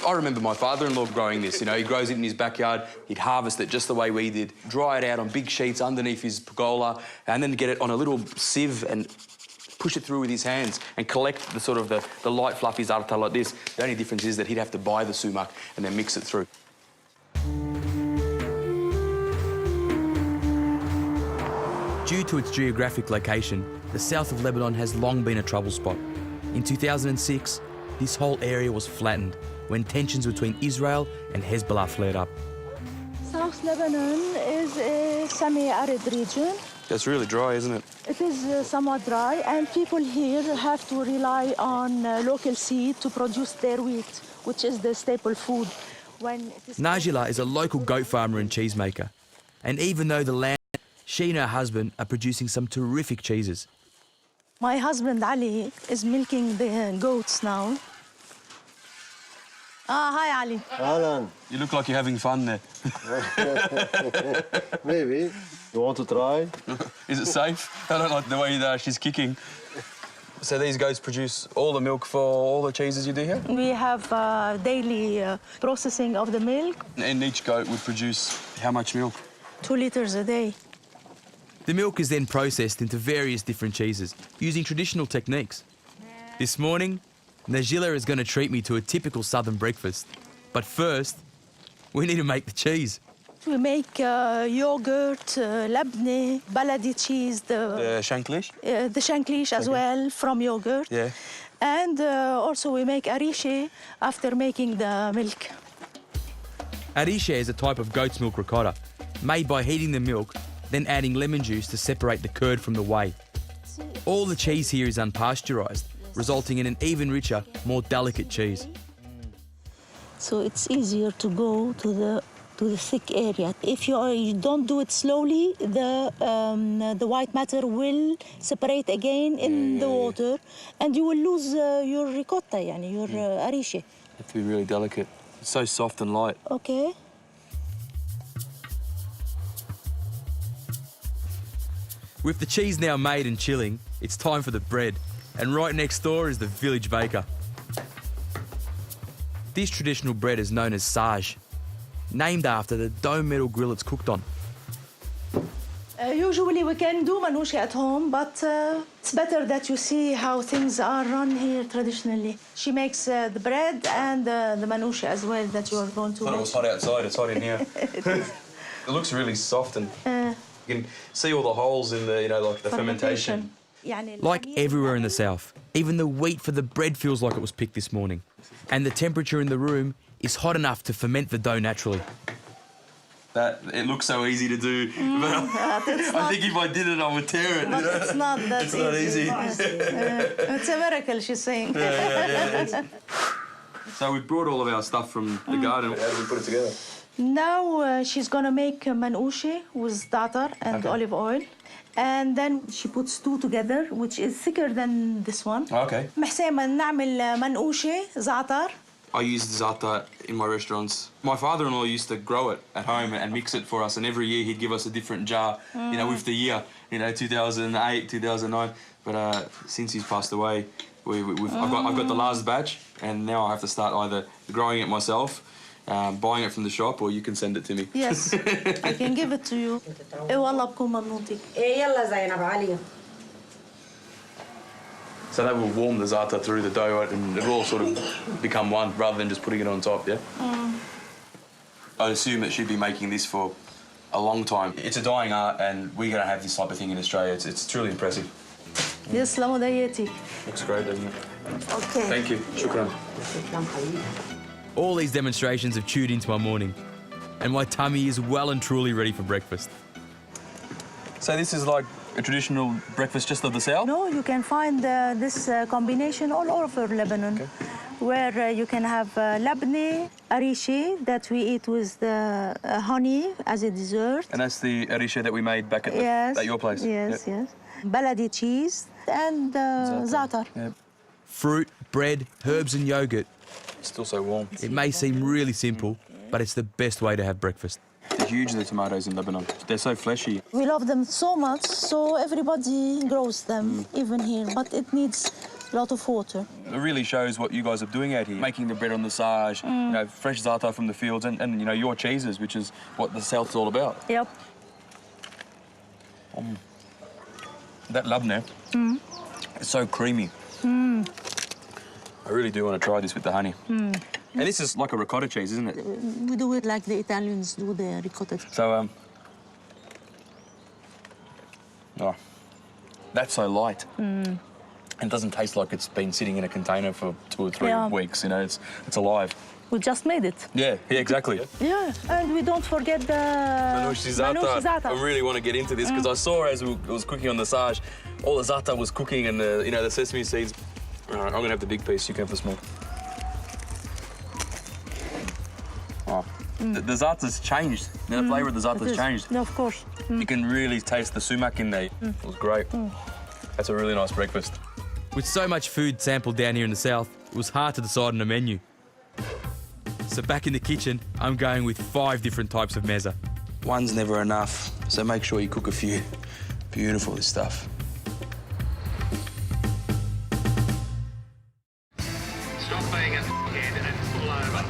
I remember my father-in-law growing this, he grows it in his backyard, he'd harvest it just the way we did, dry it out on big sheets underneath his pergola, and then get it on a little sieve and push it through with his hands and collect the light fluffy za'atar like this. The only difference is that he'd have to buy the sumac and then mix it through. Due to its geographic location, the south of Lebanon has long been a trouble spot. In 2006, this whole area was flattened when tensions between Israel and Hezbollah flared up. South Lebanon is a semi-arid region. It's really dry, isn't it? It is somewhat dry, and people here have to rely on local seed to produce their wheat, which is the staple food. Najila is a local goat farmer and cheesemaker. And even though the land, she and her husband are producing some terrific cheeses. My husband, Ali, is milking the goats now. Hi, Ali. Alan. You look like you're having fun there. Maybe. You want to try? Is it safe? I don't like the way she's kicking. So these goats produce all the milk for all the cheeses you do here? We have daily processing of the milk. And each goat would produce how much milk? 2 liters a day. The milk is then processed into various different cheeses using traditional techniques. This morning, Najila is going to treat me to a typical southern breakfast. But first, we need to make the cheese. We make yogurt, labne, baladi cheese, The shanklish? The shanklish as well from yogurt. Yeah. And also we make arishe after making the milk. Arishe is a type of goat's milk ricotta, made by heating the milk, then adding lemon juice to separate the curd from the whey. All the cheese here is unpasteurised, resulting in an even richer, more delicate cheese. So it's easier to go to the thick area. If you don't do it slowly, the white matter will separate again in the water, and you will lose your ricotta, your arishe. You have to be really delicate. It's so soft and light. Okay. With the cheese now made and chilling, it's time for the bread. And right next door is the village baker. This traditional bread is known as saj, named after the dome metal grill it's cooked on. Usually we can do manouche at home, but it's better that you see how things are run here traditionally. She makes the bread and the manouche as well that you are going to make. I thought it was hot outside, it's hot in here. It looks really soft and you can see all the holes in the, like the fermentation. Like everywhere in the south, even the wheat for the bread feels like it was picked this morning. And the temperature in the room is hot enough to ferment the dough naturally. It looks so easy to do, but I think if I did it, I would tear it. But it's not that it's not easy. It's a miracle, she's saying. So we brought all of our stuff from the garden. How do we put it together? Now she's going to make manouche with za'atar and olive oil. And then she puts 2 together, which is thicker than this one. Okay. محسامة نعمل منقوشة زعتر. I use za'atar in my restaurants. My father-in-law used to grow it at home and mix it for us, and every year he'd give us a different jar, with the year, 2008, 2009. But since he's passed away, I've got the last batch, and now I have to start either growing it myself, buying it from the shop, or you can send it to me. Yes, I can give it to you. والله بكون ممنوطة. يلا زينب عليا. So that will warm the za'atar through the dough and it will all sort of become one rather than just putting it on top, yeah? I assume that she'd be making this for a long time. It's a dying art and we're going to have this type of thing in Australia. It's truly impressive. يسلموا دايتك. Looks great, doesn't it? Okay. Thank you. Shukran. All these demonstrations have chewed into my morning and my tummy is well and truly ready for breakfast. So this is like a traditional breakfast just of the south? No, you can find this combination all over Lebanon, where you can have labne, arishe, that we eat with the honey as a dessert. And that's the arishe that we made back at your place? Yes, yes. Baladi cheese and za'atar. Yep. Fruit, bread, herbs and yogurt. It's still so warm. It may seem really simple, but it's the best way to have breakfast. They're huge, the tomatoes in Lebanon. They're so fleshy. We love them so much, so everybody grows them, even here. But it needs A lot of water. It really shows what you guys are doing out here. Making the bread on the sage, you know, fresh za'atar from the fields and, you know, your cheeses, which is what the South's all about. Yep. That labneh is so creamy. I really do want to try this with the honey. And this is like a ricotta cheese, isn't it? We do it like the Italians do the ricotta. So, oh, that's so light. And it doesn't taste like it's been sitting in a container for 2 or 3 weeks, you know, it's alive. We just made it. Yeah, exactly. Yeah, and we don't forget the Manushi za'atar. I really want to get into this because I saw as it was cooking on the sage, all the za'atar was cooking and the, you know, the sesame seeds. All right, I'm gonna have the big piece. You can have the small. Oh, the za'atar's changed. The flavour of the za'atar's changed. No, of course. You can really taste the sumac in there. It was great. That's a really nice breakfast. With so much food sampled down here in the south, it was hard to decide on a menu. So back in the kitchen, I'm going with 5 different types of mezza. One's never enough, so make sure you cook a few. Beautiful, this stuff. Stop being a kid and pull over.